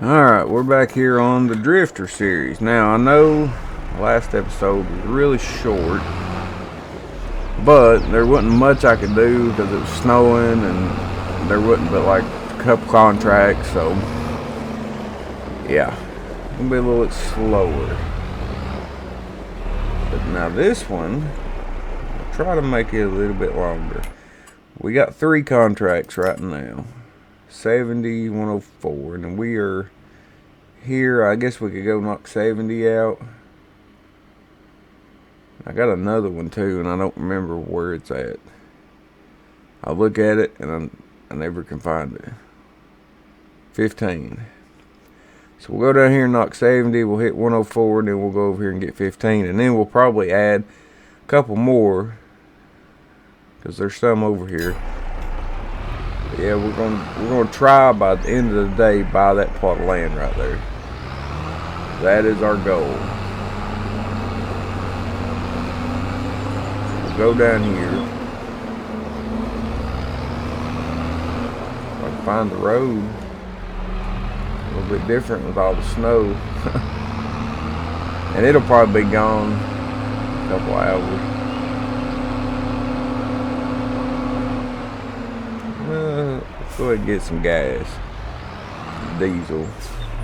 Alright, we're back here on the Drifter series. Now, I know the last episode was really short, but there wasn't much I could do because it was snowing and there wasn't but like a couple contracts, so yeah, it'll be a little bit slower. But now this one, I'll try to make it a little bit longer. We got 3 contracts right now. 70, 104, and we are here. I guess we could go knock 70 out. I got another one too, and I don't remember where it's at. I'll look at it, and I never can find it. 15. So we'll go down here and knock 70. We'll hit 104, and then we'll go over here and get 15, and then we'll probably add a couple more because there's some over here. Yeah, we're gonna try by the end of the day buy that plot of land right there. That is our goal. We'll go down here. If I can find the road. A little bit different with all the snow. And it'll probably be gone in a couple hours. Let's go ahead and get some gas, diesel,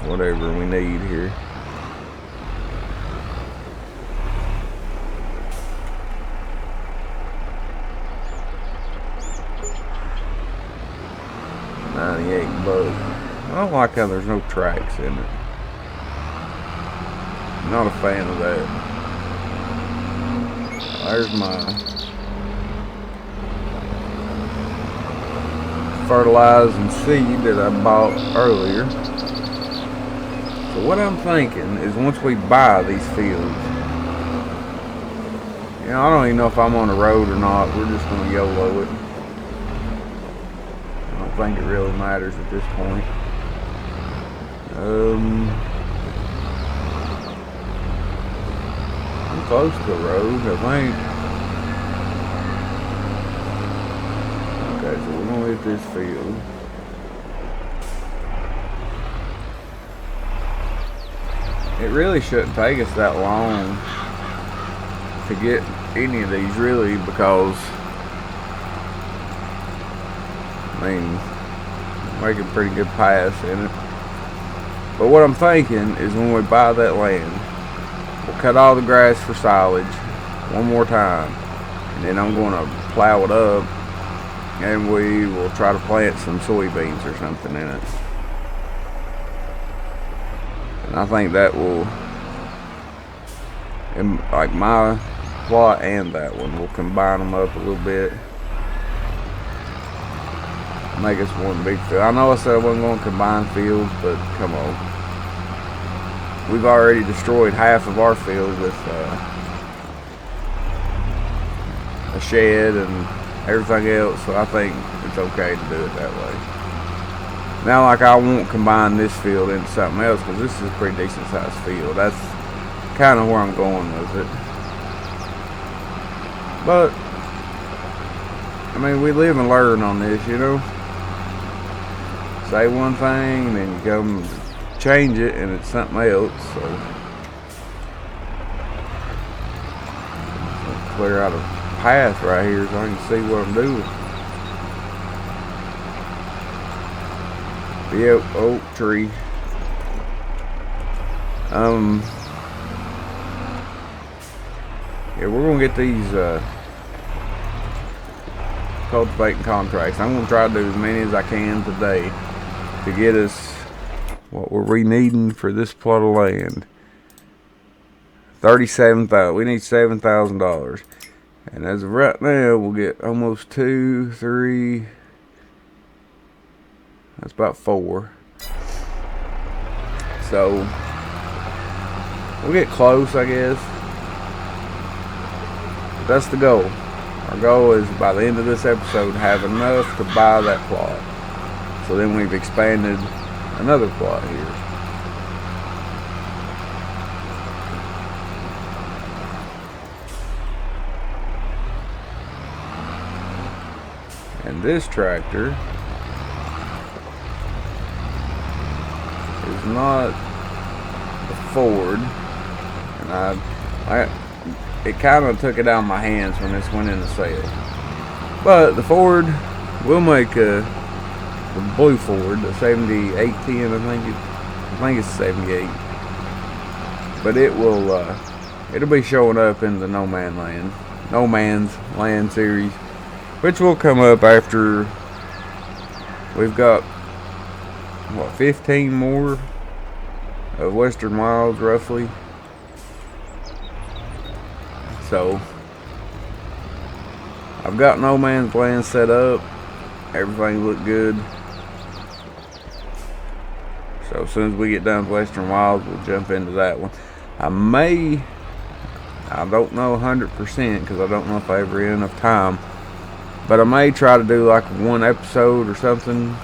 whatever we need here. $98. I don't like how there's no tracks in it. Not a fan of that. There's my fertilizing seed that I bought earlier. So what I'm thinking is once we buy these fields, I don't even know if I'm on the road or not. We're just going to YOLO it. I don't think it really matters at this point. I'm close to the road, I think. Okay, so we're going to hit this field. It really shouldn't take us that long to get any of these, really, because making pretty good pass in it. But what I'm thinking is when we buy that land, we'll cut all the grass for silage one more time, and then I'm going to plow it up, and we will try to plant some soybeans or something in it. And I think that will, like my plot and that one, we'll combine them up a little bit. Make us one big field. I know I said I wasn't going to combine fields, but come on. We've already destroyed half of our field with a shed and everything else, so I think it's okay to do it that way. Now, like, I won't combine this field into something else because this is a pretty decent sized field. That's kind of where I'm going with it. But we live and learn on this, Say one thing and then you come change it and it's something else, so I'll clear out a path right here so I can see what I'm doing. Yep, oak tree. Yeah, we're gonna get these cultivating contracts. I'm gonna try to do as many as I can today to get us what we're needing for this plot of land. $37,000. We need $7,000, and as of right now, we'll get almost 2, 3. That's about 4. So we'll get close, I guess. That's the goal. Our goal is by the end of this episode to have enough to buy that plot. So then we've expanded another plot here. And this tractor is was not the Ford, and it kind of took it out of my hands when this went into sale. But the Ford will make the blue Ford, the 7810, I think it's 78. But it'll be showing up in the No Man's Land series, which will come up after we've got 15 more of Western Wilds roughly. So I've got No Man's Land set up. Everything looked good. So as soon as we get done with Western Wilds, we'll jump into that one. I don't know 100% because I don't know if I ever get enough time, but I may try to do like one episode or something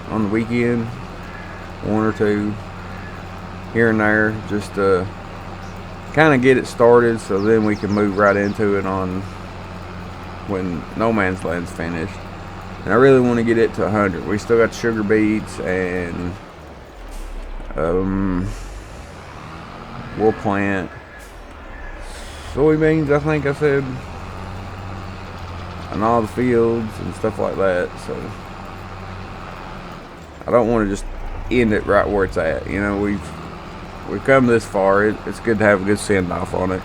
on the weekend, one or two here and there, just to kind of get it started, so then we can move right into it on when No Man's Land's finished. And I really want to get it to 100. We still got sugar beets and we'll plant soybeans, I think I said, and all the fields and stuff like that. So I don't want to just end it right where it's at. You know, we've come this far. It's good to have a good send off on it.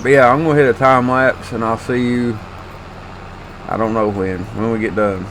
But yeah, I'm gonna hit a time lapse and I'll see you, I don't know when we get done.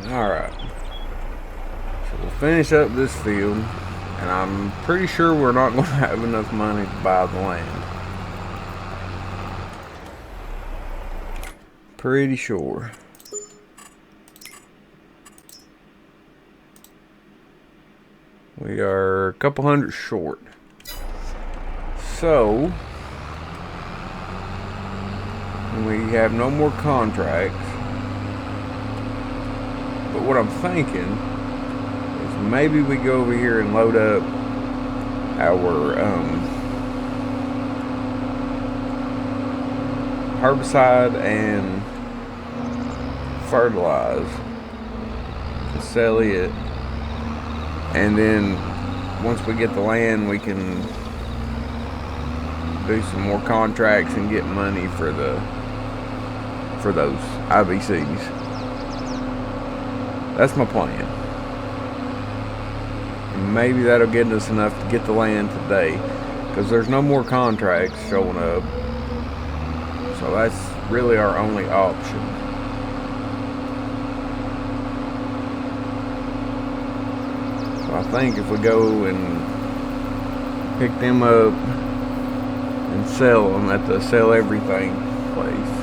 Alright. So we'll finish up this field. And I'm pretty sure we're not going to have enough money to buy the land. Pretty sure. We are a couple hundred short. So, we have no more contracts. But what I'm thinking is maybe we go over here and load up our herbicide and fertilize and sell it. And then once we get the land, we can do some more contracts and get money for those IBCs. That's my plan. And maybe that'll get us enough to get the land today, because there's no more contracts showing up. So that's really our only option. So I think if we go and pick them up and sell them at the sell everything place,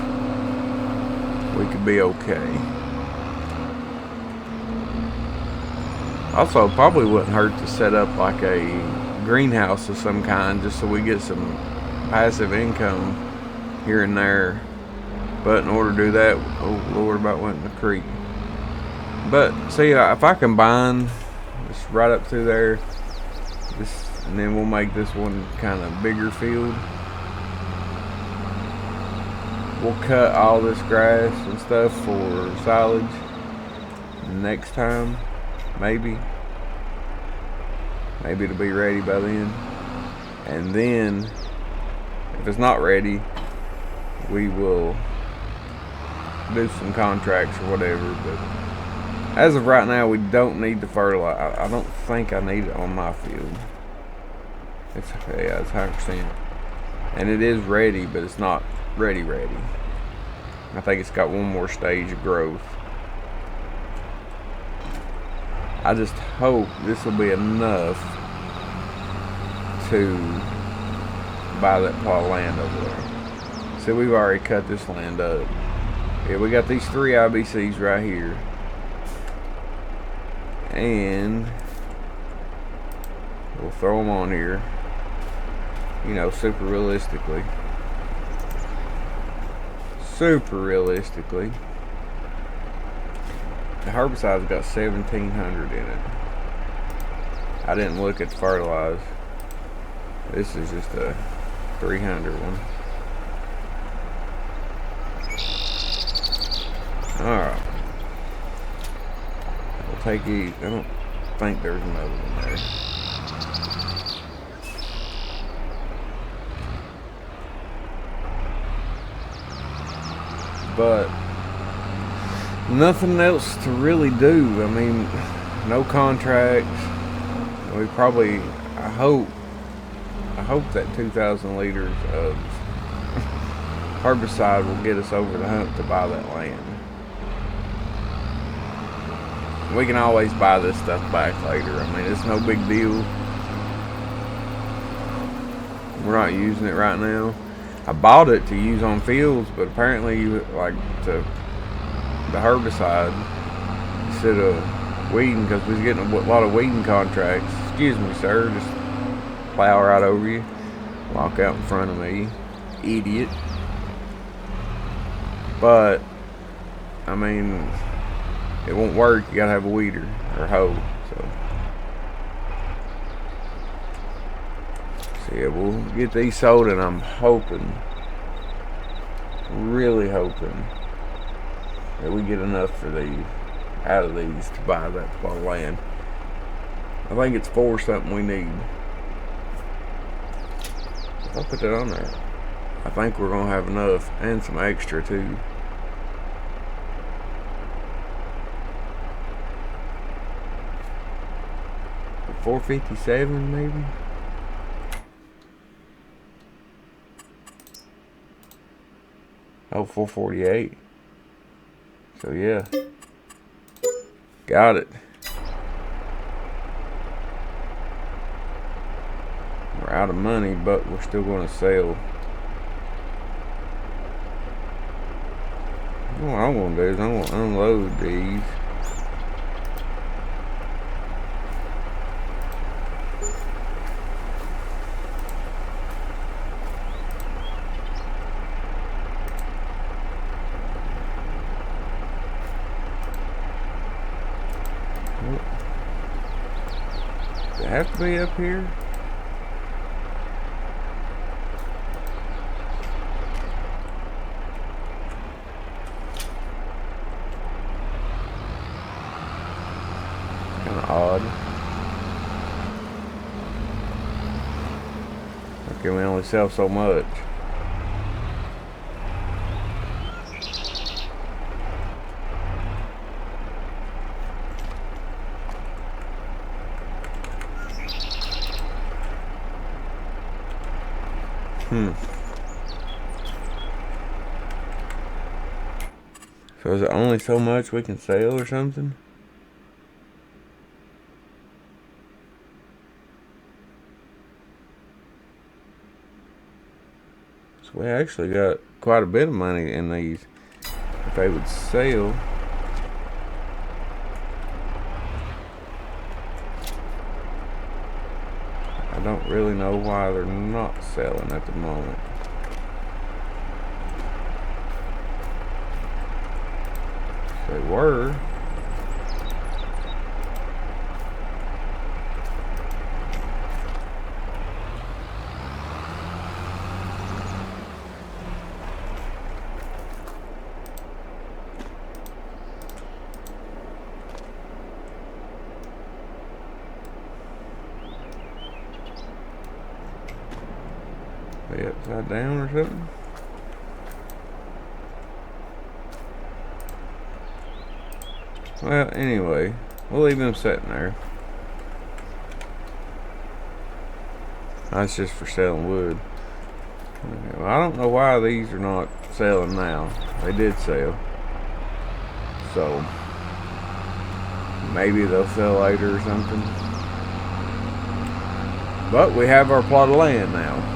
we could be okay. Also, probably wouldn't hurt to set up like a greenhouse of some kind, just so we get some passive income here and there. But in order to do that, oh Lord, about went in the creek. But see, if I combine just right up through there, this, and then we'll make this one kind of bigger field. We'll cut all this grass and stuff for silage next time. Maybe it'll be ready by then. And then if it's not ready, we will do some contracts or whatever. But as of right now, we don't need to fertilize. I don't think I need it on my field. It's 100%. And it is ready, but it's not ready. I think it's got one more stage of growth. I just hope this will be enough to buy that plot of land over there. See, we've already cut this land up. Yeah, we got these 3 IBCs right here. And we'll throw them on here. You know, super realistically. The herbicide's got 1,700 in it. I didn't look at the fertilizer. This is just a 300 one. Alright. We'll take these. I don't think there's another one there. But nothing else to really do. I mean, no contracts. We probably, I hope that 2,000 liters of herbicide will get us over the hump to buy that land. We can always buy this stuff back later. I mean, it's no big deal. We're not using it right now. I bought it to use on fields, but apparently, like the herbicide instead of weeding, because we was getting a lot of weeding contracts. Excuse me, sir. Just plow right over you, walk out in front of me, idiot. But I mean, it won't work. You gotta have a weeder or hoe. So yeah, we'll get these sold, and I'm hoping, really hoping, that we get enough for these, out of these, to buy that plot of land. I think it's 4 something we need. I'll put that on there. I think we're gonna have enough, and some extra too. $457 maybe. Oh, 448. So yeah. Got it. We're out of money, but we're still going to sell. What I'm going to do is I'm going to unload these. Does it have to be up here? Kind of odd. Okay, we only sell so much. So is it only so much we can sell or something? So we actually got quite a bit of money in these if they would sell. I don't really know why they're not selling at the moment. They were. They upside down or something? Well, anyway, we'll leave them sitting there. That's just for selling wood. Okay, well, I don't know why these are not selling now. They did sell. So, maybe they'll sell later or something. But we have our plot of land now.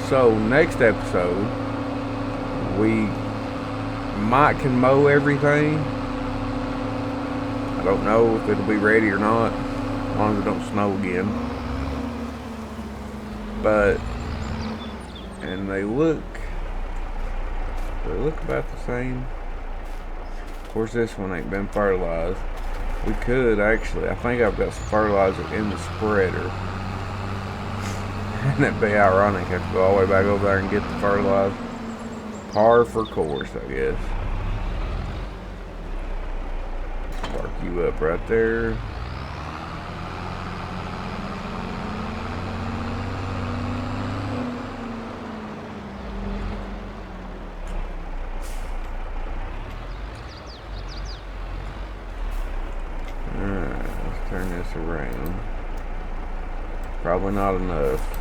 So, next episode, we can mow everything. I don't know if it'll be ready or not, as long as it don't snow again. But, and they look about the same. Of course, this one ain't been fertilized. We could actually, I think I've got some fertilizer in the spreader. And that'd be ironic, have to go all the way back over there and get the fertilizer. Par for course, I guess. Mark you up right there. Alright, let's turn this around. Probably not enough.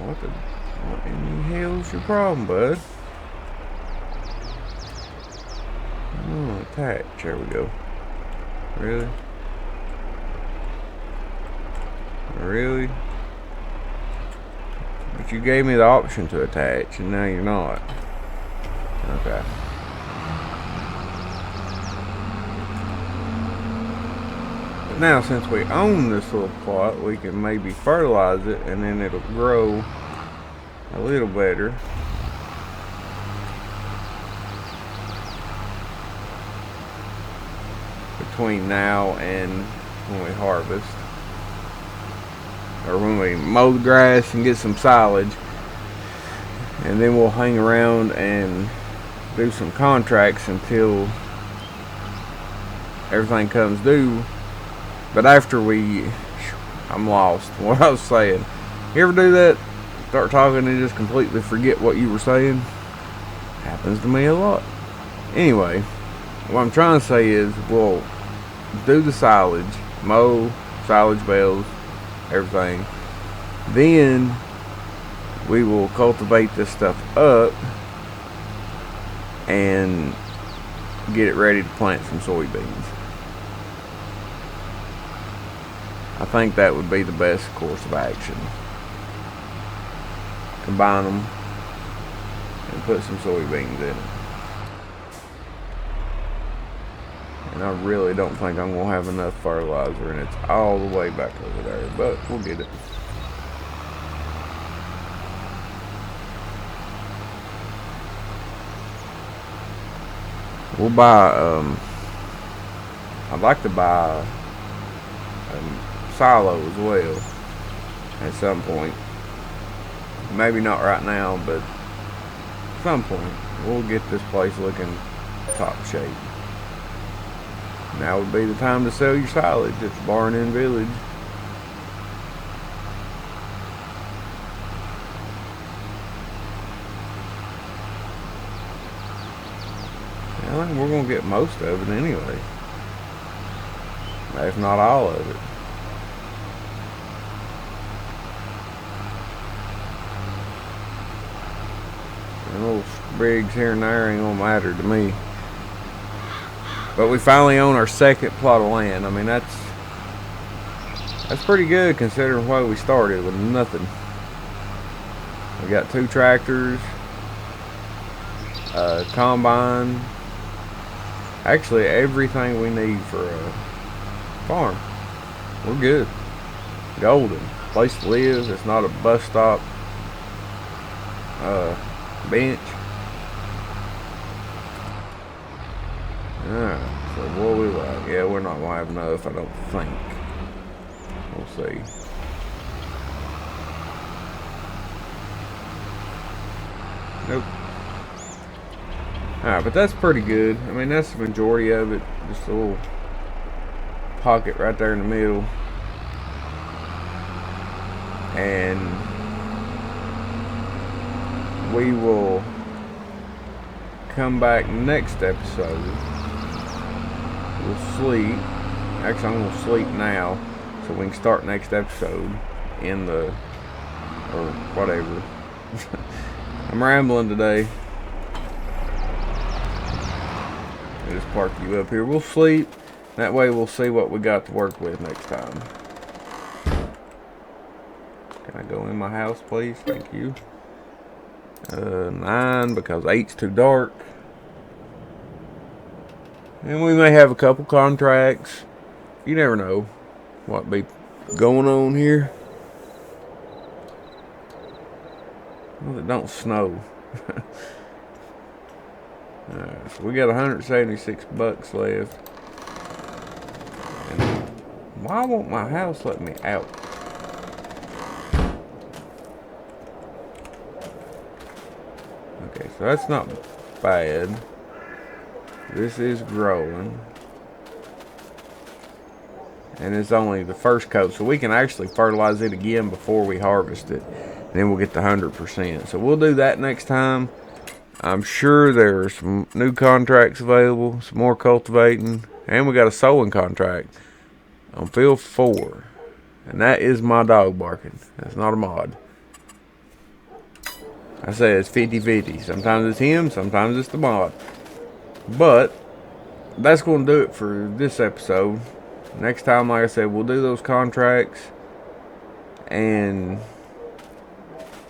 What in the hell's your problem, bud? Oh, attach. There we go. Really? Really? But you gave me the option to attach, and now you're not. Okay. But now, since we own this little plot, we can maybe fertilize it, and then it'll grow a little better. Between now and when we harvest, or when we mow the grass and get some silage, and then we'll hang around and do some contracts until everything comes due. But after I'm lost. What I was saying. You ever do that? Start talking and just completely forget what you were saying? Happens to me a lot. Anyway, what I'm trying to say is we'll do the silage, mow, silage bales, everything. Then we will cultivate this stuff up, and get it ready to plant some soybeans. I think that would be the best course of action. Combine them and put some soybeans in it. And I really don't think I'm going to have enough fertilizer, and it's all the way back over there, but we'll get it. We'll buy, I'd like to buy a silo as well at some point. Maybe not right now, but at some point we'll get this place looking top shape. Now would be the time to sell your silage at the Barn Inn Village. I think we're going to get most of it anyway, if not all of it. And little sprigs here and there ain't going to matter to me. But we finally own our second plot of land. I mean, that's pretty good considering where we started with nothing. We got 2 tractors, a combine, actually everything we need for a farm. We're good. Golden. Place to live. It's not a bus stop. Bench. Alright, so what we like? Yeah, we're not gonna have enough, I don't think. We'll see. Nope. Alright, but that's pretty good. I mean, that's the majority of it. Just a little pocket right there in the middle. And we will come back next episode. We'll sleep. Actually, I'm going to sleep now so we can start next episode in the, or whatever. I'm rambling today. I'll just park you up here. We'll sleep. That way we'll see what we got to work with next time. Can I go in my house, please? Thank you. 9 because 8's too dark. And we may have a couple contracts. You never know what be going on here. Well, it don't snow. Alright, so we got 176 bucks left. And why won't my house let me out? Okay, so that's not bad. This is growing. And it's only the first coat, so we can actually fertilize it again before we harvest it. And then we'll get the 100%. So we'll do that next time. I'm sure there are some new contracts available, some more cultivating, and we got a sowing contract on field 4. And that is my dog barking. That's not a mod. I say it's 50-50. Sometimes it's him, sometimes it's the mod. But that's going to do it for this episode. Next time, like I said, we'll do those contracts and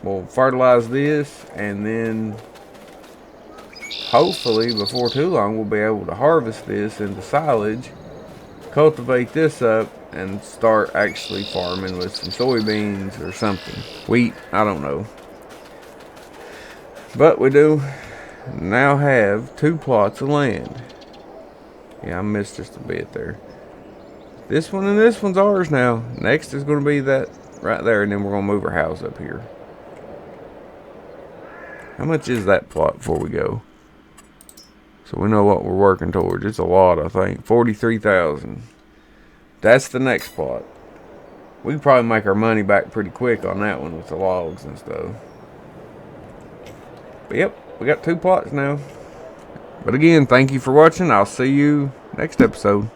we'll fertilize this, and then hopefully before too long we'll be able to harvest this into silage, cultivate this up, and start actually farming with some soybeans or something. Wheat, I don't know. But we do now have 2 plots of land. Yeah, I missed just a bit there. This one and this one's ours now. Next is going to be that right there, and then we're going to move our house up here. How much is that plot before we go? So we know what we're working towards. It's a lot, I think. 43,000. That's the next plot. We can probably make our money back pretty quick on that one with the logs and stuff. But yep, we got 2 plots now. But again, thank you for watching. I'll see you next episode.